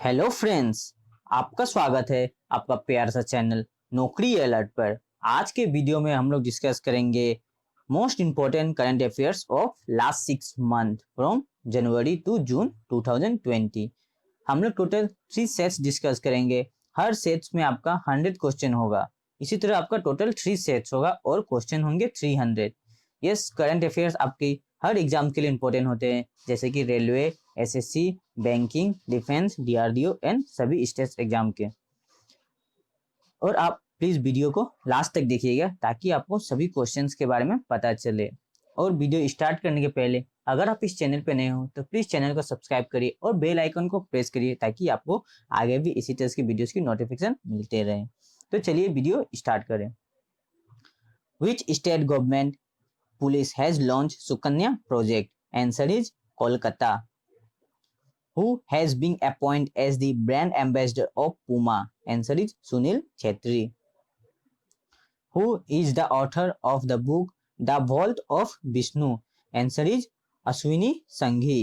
Hello friends, आपका स्वागत है आपका प्यार सा चैनल नौकरी अलर्ट पर। आज के वीडियो में हम लोग डिस्कस करेंगे most important current affairs of last 6 month from January to June 2020। हम लोग टोटल 3 सेट्स डिस्कस करेंगे। हर सेट्स में आपका 100 क्वेश्चन होगा। इसी तरह आपका टोटल 3 सेट्स होगा और क्वेश्चन होंगे 300। यस, करंट अफेयर्स आपकी हर एग्जाम के लिए इंपॉर्टेंट होते हैं, जैसे कि railway, SSC, banking, defence, DRDO and सभी स्टेट एग्जाम के। और आप प्लीज वीडियो को लास्ट तक देखिएगा ताकि आपको सभी क्वेश्चंस के बारे में पता चले। और वीडियो स्टार्ट करने के पहले अगर आप इस चैनल पे नए हो तो प्लीज चैनल को सब्सक्राइब करिए और बेल आइकन को प्रेस करिए ताकि आपको आगे भी इसी तरह की वीडियोस की नोटिफिकेशन मिलते रहे। तो चलिए वीडियो स्टार्ट करें। Which state government police has launched Sukanya project? Answer is Kolkata. Who has been appointed as the brand ambassador of Puma? Answer is Sunil Chetri. Who is the author of the book The Vault of Vishnu? Answer is Ashwini Sanghi.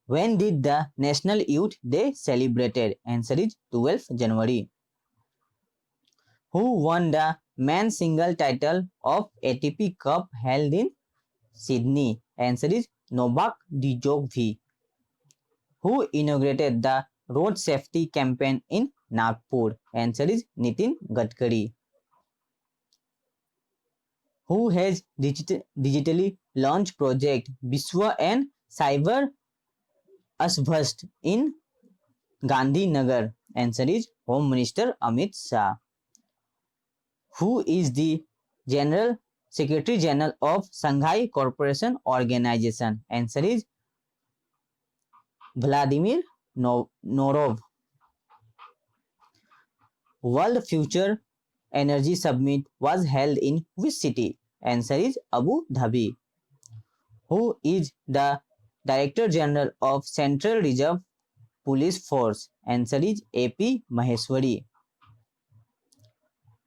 When did the National Youth Day celebrated? Answer is 12th January. Who won the men's single title of ATP Cup held in Sydney? Answer is Novak Djokovic. Who inaugurated the road safety campaign in Nagpur? Answer is Nitin Gadkari. Who has digitally launched project Vishwa and Cyber Asvast in Gandhinagar? Answer is Home Minister Amit Shah. Who is the General Secretary General of Shanghai Cooperation Organization? Answer is Vladimir Norov. World Future Energy Summit was held in which city? Answer is Abu Dhabi. Who is the Director General of Central Reserve Police Force? Answer is AP Maheshwari.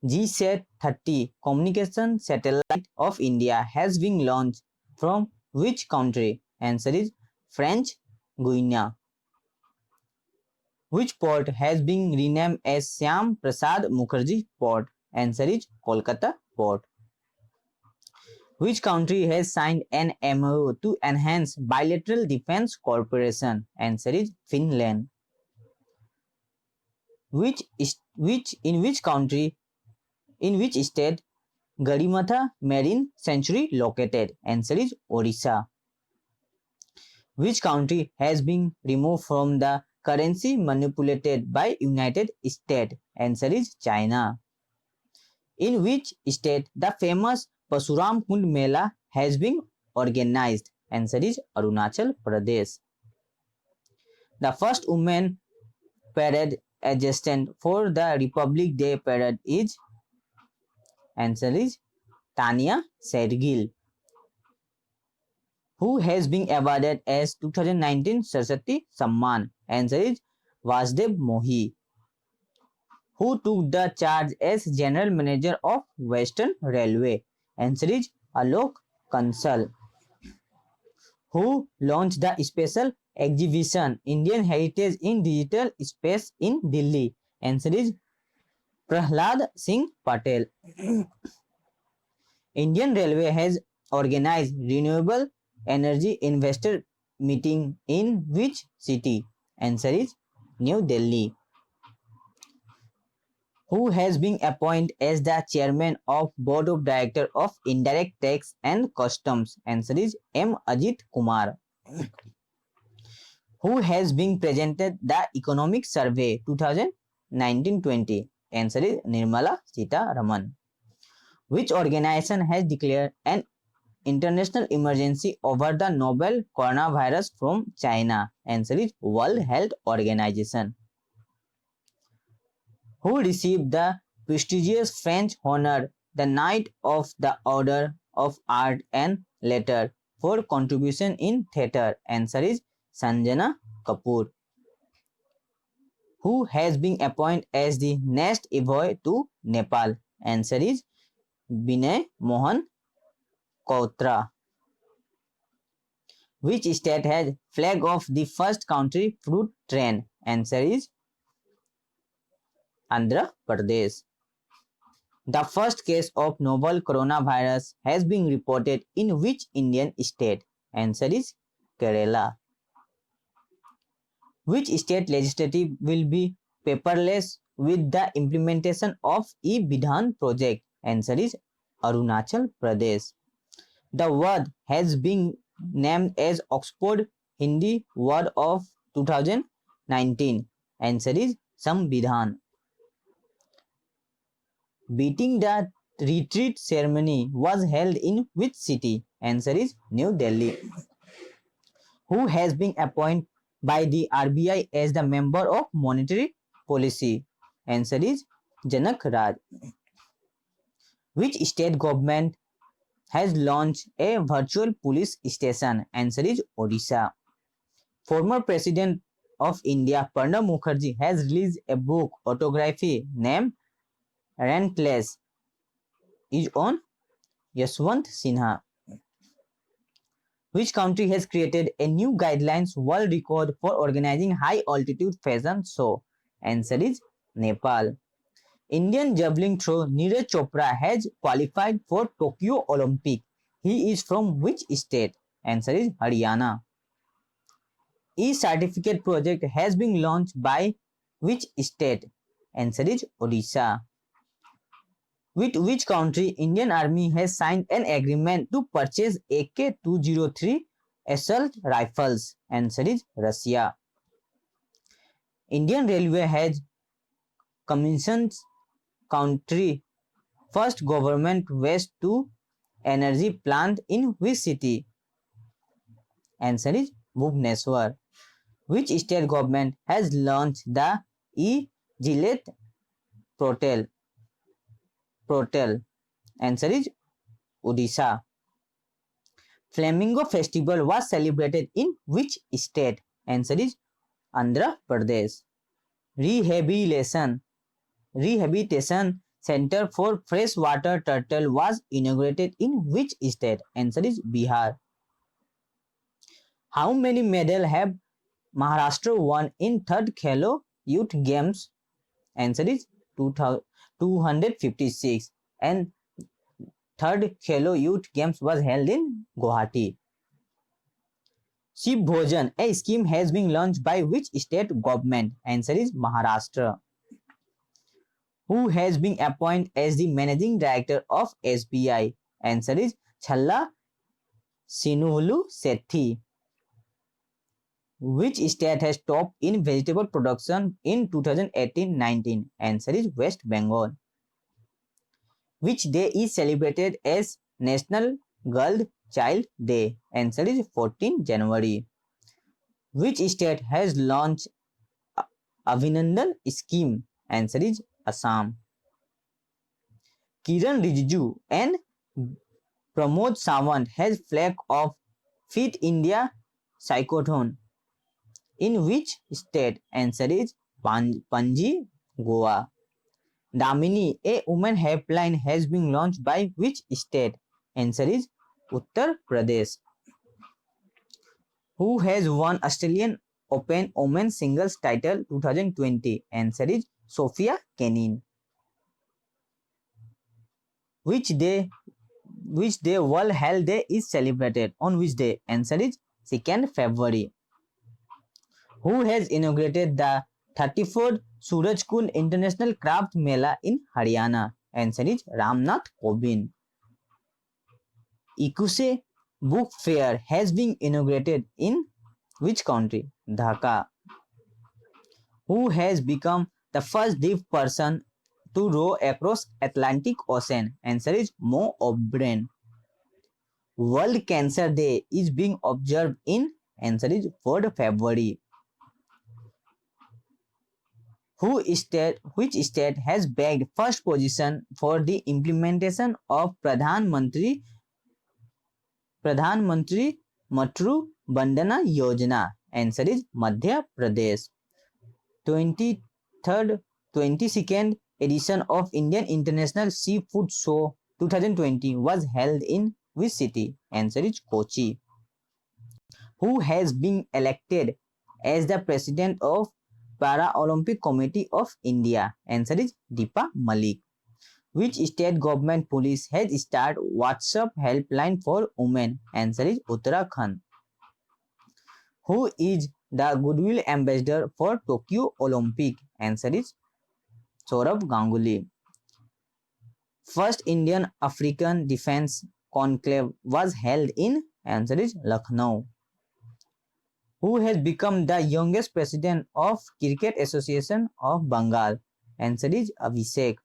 GSAT-30 communication satellite of India has been launched from which country? Answer is French Guiana. Which port has been renamed as Syam Prasad Mukherjee Port? Answer is Kolkata Port. Which country has signed an MOU to enhance bilateral defense cooperation? Answer is Finland. In which state Garimatha Marine Sanctuary located? Answer is Odisha. Which country has been removed from the currency manipulated by United States? Answer is China. In which state the famous Parsuram Kund Mela has been organized? Answer is Arunachal Pradesh. The first women parade adjacent for the Republic Day parade is? Answer is Tania Sergil. Who has been awarded as 2019 Saraswati Samman? Answer is Vasdev Mohi. Who took the charge as General Manager of Western Railway? Answer is Alok Kansal. Who launched the special exhibition Indian Heritage in Digital Space in Delhi? Answer is Prahlad Singh Patel. Indian Railway has organized renewable energy investor meeting in which city? Answer is New Delhi. Who has been appointed as the chairman of Board of Directors of Indirect Tax and Customs? Answer is M. Ajit Kumar. Who has been presented the Economic Survey 2019-20? Answer is Nirmala Sitharaman. Which organization has declared an international emergency over the novel coronavirus from China? Answer is World Health Organization. Who received the prestigious French honor the Knight of the Order of Art and Letters for contribution in theatre? Answer is Sanjana Kapoor. Who has been appointed as the next envoy to Nepal? Answer is Binay Mohan Kautra. Which state has flag of the first country fruit train? Answer is Andhra Pradesh. The first case of novel coronavirus has been reported in which Indian state? Answer is Kerala. Which state legislative will be paperless with the implementation of e-Vidhan project? Answer is Arunachal Pradesh. The word has been named as Oxford Hindi Word of 2019. Answer is Samvidhan. Beating the retreat ceremony was held in which city? Answer is New Delhi. Who has been appointed by the RBI as the member of monetary policy? Answer is Janak Raj. Which state government has launched a virtual police station? Answer is Odisha. Former President of India Pranab Mukherjee has released a book autobiography named Relentless is on Yashwant Sinha. Which country has created a new guidelines world record for organizing high altitude fashion show? Answer is Nepal. Indian javelin throw Neeraj Chopra has qualified for Tokyo Olympic. He is from which state? Answer is Haryana. E-certificate project has been launched by which state? Answer is Odisha. With which country Indian Army has signed an agreement to purchase AK-203 assault rifles? Answer is Russia. Indian Railway has commissioned country first government waste to energy plant in which city? Answer is Bhubaneswar. Which state government has launched the e-Gillette portal? Answer is Odisha. Flamingo Festival was celebrated in which state? Answer is Andhra Pradesh. Rehabilitation Center for Freshwater Turtle was inaugurated in which state? Answer is Bihar. How many medals have Maharashtra won in third Khelo Youth Games? Answer is 256. And third Khelo Youth Games was held in Guwahati. Shib Bhojan, a scheme has been launched by which state government? Answer is Maharashtra. Who has been appointed as the managing director of SBI? Answer is Challa Sinulu Sethi. Which state has topped in vegetable production in 2018-19? Answer is West Bengal. Which day is celebrated as National Girl Child Day? Answer is 14 January. Which state has launched Abhinandan scheme? Answer is Assam. Kiran Rijiju and Pramod Sawant has flag of Fit India cyclone in which state? Answer is Panji, Goa. Damini, a women helpline, has been launched by which state? Answer is Uttar Pradesh. Who has won Australian Open Women's Singles title 2020? Answer is Sophia Kenin. Which day World Health Day is celebrated? On which day? Answer is 2nd February. Who has inaugurated the 34th Surajkund International Craft Mela in Haryana? Answer is Ramnath Kovind. Ikuse Book Fair has been inaugurated in which country? Dhaka. Who has become the first deaf person to row across Atlantic Ocean? Answer is Mo O'Brien. World Cancer Day is being observed in? Answer is 4th February. Which state has bagged first position for the implementation of Pradhan Mantri Matru Bandhana Yojana? Answer is Madhya Pradesh. 22nd edition of Indian International Seafood Show 2020 was held in which city? Answer is Kochi. Who has been elected as the president of Para-Olympic Committee of India? Answer is Deepa Malik. Which state government police has started WhatsApp helpline for women? Answer is Uttarakhand. Who is the goodwill ambassador for Tokyo Olympic? Answer is Saurabh Ganguly. First Indian African Defence Conclave was held in? Answer is Lucknow. Who has become the youngest president of Cricket Association of Bengal? Answer is Abhishek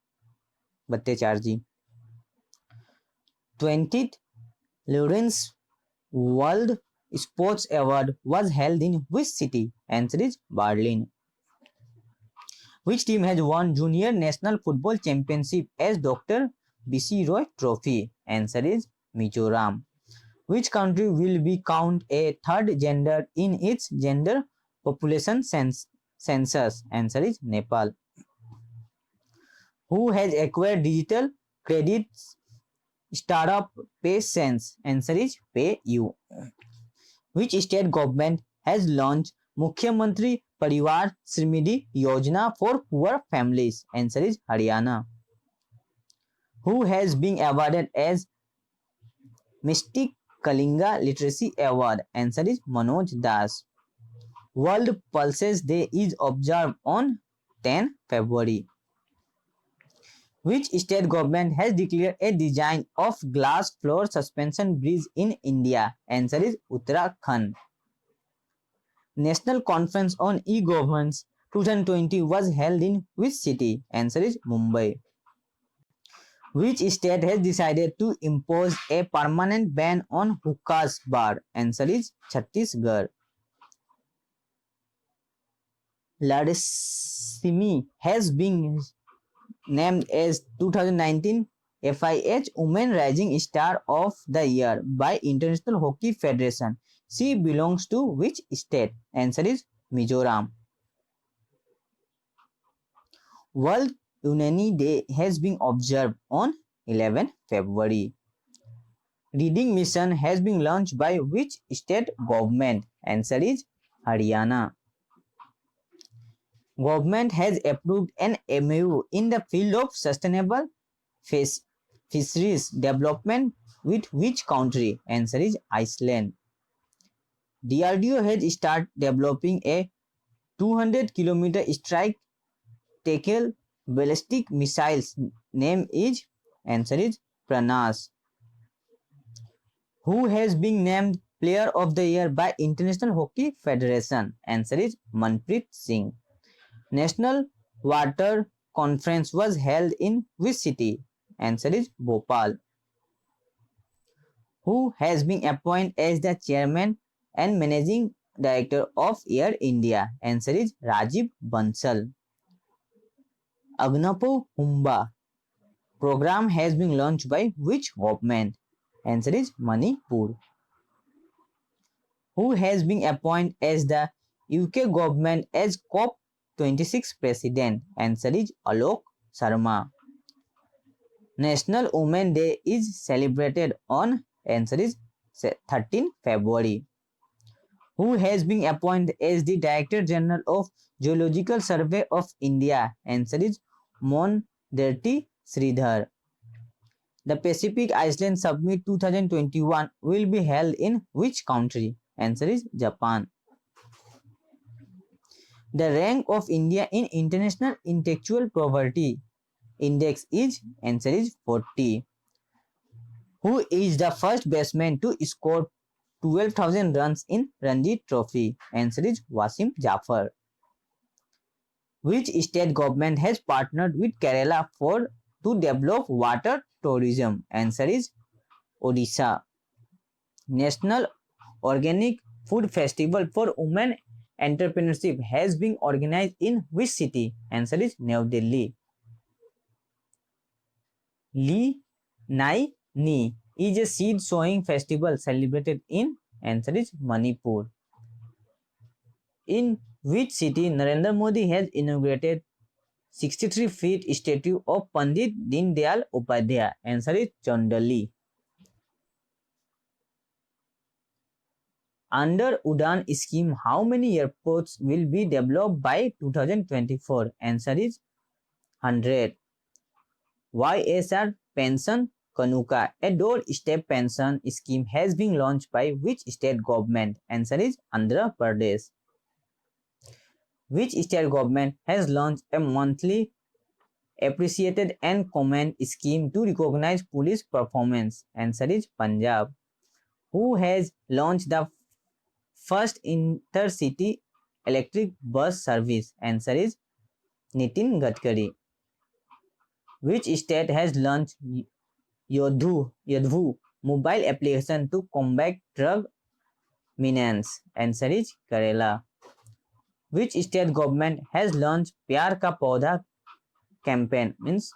Bhattacharjee. 20th Lawrence World Sports Award was held in which city? Answer is Berlin. Which team has won Junior National Football Championship as Dr. B.C. Roy Trophy? Answer is Mizoram. Which country will be count a third gender in its gender population census? Answer is Nepal. Who has acquired digital credit startup PaySense? Answer is PayU. Which state government has launched Mukhyamantri Parivar Srimidhi Yojana for poor families? Answer is Haryana. Who has been awarded as Mystic Kalinga Literacy Award? Answer is Manoj Das. World Pulses Day is observed on 10 February. Which state government has declared a design of glass floor suspension bridge in India? Answer is Uttarakhand. National Conference on E-Governance 2020 was held in which city? Answer is Mumbai. Which state has decided to impose a permanent ban on hookahs bar? Answer is Chhattisgarh. Ladsimi has been named as 2019 FIH Women Rising Star of the Year by International Hockey Federation. She belongs to which state? Answer is Mizoram. World Unani Day has been observed on 11 February. Reading Mission has been launched by which state government? Answer is Haryana. Government has approved an MOU in the field of sustainable fisheries development with which country? Answer is Iceland. DRDO has started developing a 200-kilometer strike tackle ballistic missiles. Name is? Answer is Pranas. Who has been named Player of the Year by International Hockey Federation? Answer is Manpreet Singh. National Water Conference was held in which city? Answer is Bhopal. Who has been appointed as the chairman and managing director of Air India? Answer is Rajiv Bansal. Agnapo Humba program has been launched by which government? Answer is Manipur. Who has been appointed as the UK government as COP26 president? Answer is Alok Sharma. National Women's Day is celebrated on? Answer is 13 February. Who has been appointed as the Director General of Geological Survey of India? Answer is Monderti Sridhar. The Pacific Island Summit 2021 will be held in which country? Answer is Japan. The rank of India in International Intellectual Property Index is? Answer is 40. Who is the first batsman to score 12,000 runs in Ranji Trophy? Answer is Wasim Jafar. Which state government has partnered with Kerala to develop water tourism? Answer is Odisha. National Organic Food Festival for Women Entrepreneurship has been organized in which city? Answer is New Delhi. Li Nai Ni is a seed sowing festival celebrated in? Answer is Manipur. In which city Narendra Modi has inaugurated 63 feet statue of Pandit Deen Dayal Upadhyaya? Answer is Chandali. Under Udan scheme, how many airports will be developed by 2024? Answer is 100. YSR Pension Kanuka, a doorstep pension scheme, has been launched by which state government? Answer is Andhra Pradesh. Which state government has launched a monthly appreciated and comment scheme to recognize police performance? Answer is Punjab. Who has launched the first intercity electric bus service? Answer is Nitin Gadkari. Which state has launched Yodhu mobile application to combat drug menace? Answer is Kerala. Which state government has launched Pyar Ka Paudha campaign, means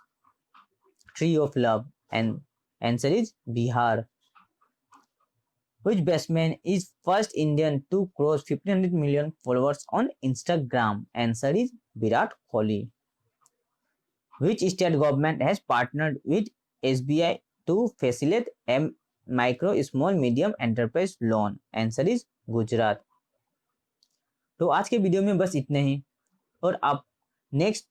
Tree of Love? And answer is Bihar. Which batsman is first Indian to cross 1500 million followers on Instagram? Answer is Virat Kohli. Which state government has partnered with SBI to facilitate a micro, small, medium enterprise loan? Answer is Gujarat. तो आज के video में बस इतने ही, और आप next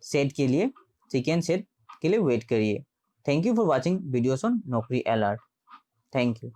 set के लिए, सेकेंड सेट के लिए वेट करिए. Thank you for watching videos on नौकरी अलर्ट. Thank you.